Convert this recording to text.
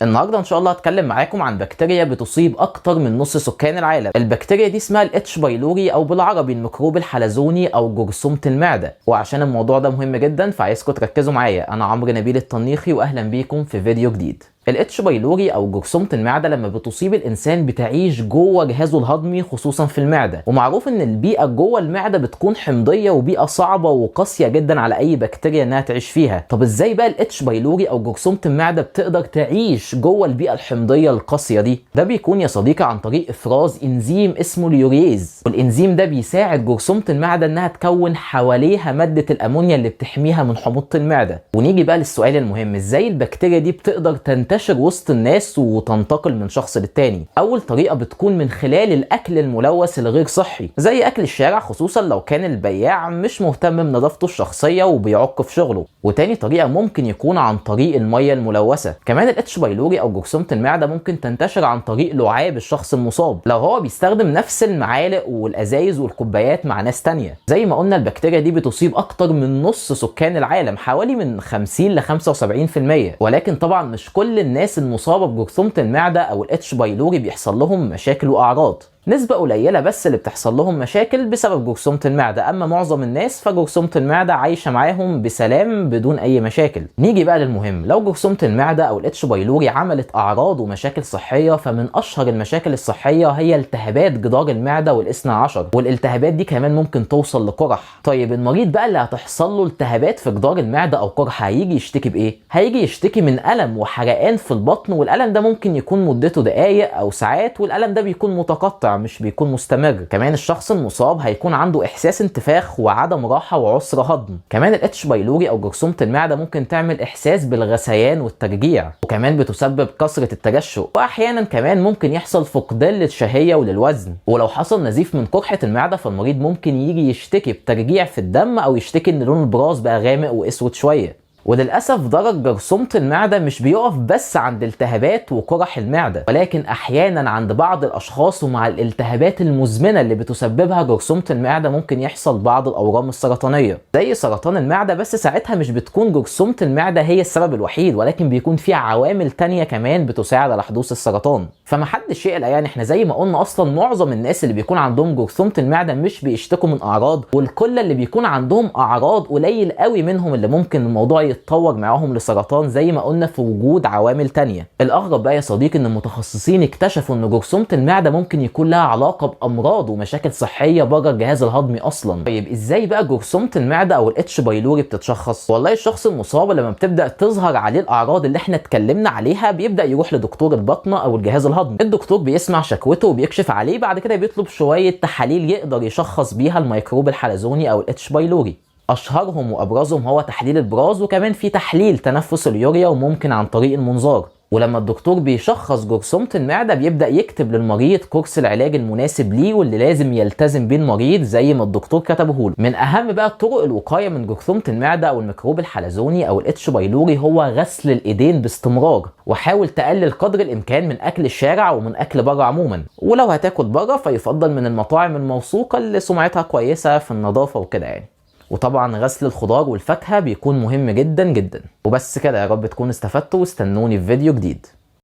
النهارده ان شاء الله هتكلم معاكم عن بكتيريا بتصيب اكتر من نص سكان العالم. البكتيريا دي اسمها الاتش بايلوري او بالعربي الميكروب الحلزوني او جرثومة المعدة. وعشان الموضوع ده مهم جدا فعايزكم تركزوا معايا. انا عمرو نبيل الطنيخي واهلا بيكم في فيديو جديد. الاتش بايلوري او جرثومة المعدة لما بتصيب الانسان بتعيش جوه جهازه الهضمي خصوصا في المعدة، ومعروف ان البيئة جوه المعدة بتكون حمضية وبيئة صعبة وقاسية جدا على اي بكتيريا انها تعيش فيها. طب ازاي بقى الاتش بايلوري او جرثومة المعدة بتقدر تعيش جوه البيئة الحمضية القاسية دي؟ ده بيكون يا صديقي عن طريق افراز انزيم اسمه اليوريز، والانزيم ده بيساعد جرثومة المعدة انها تكون حواليها مادة الامونيا اللي بتحميها من حموضة المعدة. ونيجي بقى للسؤال المهم، ازاي البكتيريا دي بتقدر تنتشر وسط الناس وتنتقل من شخص للتاني؟ اول طريقة بتكون من خلال الاكل الملوث الغير صحي، زي اكل الشارع، خصوصا لو كان البياع مش مهتم بنظافته الشخصية وبيعق في شغله. وتاني طريقة ممكن يكون عن طريق المية الملوثة. كمان الاتش بايلوري او جرثومة المعدة ممكن تنتشر عن طريق لعاب الشخص المصاب، لو هو بيستخدم نفس المعالق والازايز والكوبايات مع ناس تانية. زي ما قلنا البكتيريا دي بتصيب اكتر من نص سكان العالم، حوالي من 50 ل 75%. ولكن طبعا مش كل الناس المصابة بجرثومة المعدة او الاتش بايلوري بيحصل لهم مشاكل واعراض. نسبة قليلة بس اللي بتحصل لهم مشاكل بسبب جرثومة المعدة، اما معظم الناس فجرثومة المعدة عايشة معاهم بسلام بدون اي مشاكل. نيجي بقى للمهم، لو جرثومة المعدة او الاتش بايلوري عملت اعراض ومشاكل صحية، فمن اشهر المشاكل الصحية هي التهابات جدار المعدة والاثنى عشر، والالتهابات دي كمان ممكن توصل لقرح. طيب المريض بقى اللي هتحصل له التهابات في جدار المعدة او قرح هيجي يشتكي بايه؟ هيجي يشتكي من الم وحرقان في البطن، والالم ده ممكن يكون مدته دقايق او ساعات، والالم ده بيكون متقطع مش بيكون مستمر. كمان الشخص المصاب هيكون عنده احساس انتفاخ وعدم راحه وعسر هضم. كمان الاتش بايلوري او جرثومة المعده ممكن تعمل احساس بالغثيان والترجيع، وكمان بتسبب كثره الترشح، واحيانا كمان ممكن يحصل فقدان للشهيه وللوزن. ولو حصل نزيف من قرحه المعده فالمريض ممكن يجي يشتكي بترجيع في الدم او يشتكي ان لون البراز بقى غامق واسود شويه. وللأسف ضرر جرثومة المعدة مش بيقف بس عند التهابات وقرح المعدة، ولكن أحيانا عند بعض الأشخاص ومع الالتهابات المزمنة اللي بتسببها جرثومة المعدة ممكن يحصل بعض الأورام السرطانية زي سرطان المعدة. بس ساعتها مش بتكون جرثومة المعدة هي السبب الوحيد، ولكن بيكون في عوامل تانية كمان بتساعد على حدوث السرطان. فمحدش يقلق، يعني احنا زي ما قلنا أصلا معظم الناس اللي بيكون عندهم جرثومة المعدة مش بيشتكوا من أعراض، والكل اللي بيكون عندهم أعراض قليل قوي منهم اللي ممكن الموضوع يتطور معاهم لسرطان زي ما قلنا في وجود عوامل تانية. الاغرب بقى يا صديقي ان المتخصصين اكتشفوا ان جرثومة المعدة ممكن يكون لها علاقة بامراض ومشاكل صحية بره الجهاز الهضمي اصلا. طيب ازاي بقى جرثومة المعدة او الاتش بايلوري بتتشخص؟ والله الشخص المصاب لما بتبدا تظهر عليه الاعراض اللي احنا اتكلمنا عليها بيبدا يروح لدكتور الباطنة او الجهاز الهضمي. الدكتور بيسمع شكوته وبيكشف عليه، بعد كده بيطلب شوية تحاليل يقدر يشخص بيها الميكروب الحلزوني او الاتش بايلوري. اشهرهم وابرزهم هو تحليل البراز، وكمان في تحليل تنفس اليوريا، وممكن عن طريق المنظار. ولما الدكتور بيشخص جرثومة المعدة بيبدأ يكتب للمريض كورس العلاج المناسب ليه واللي لازم يلتزم بيه المريض زي ما الدكتور كتبه له. من اهم بقى طرق الوقاية من جرثومة المعدة او الميكروب الحلزوني او الاتش بايلوري هو غسل الايدين باستمرار، وحاول تقلل قدر الامكان من اكل الشارع ومن اكل بره عموما. ولو هتاكل بره فيفضل من المطاعم الموثوقة اللي سمعتها كويسة في النظافة وكده يعني. وطبعا غسل الخضار والفاكهة بيكون مهم جدا جدا. وبس كده، يا رب تكونوا استفدتوا واستنوني في فيديو جديد.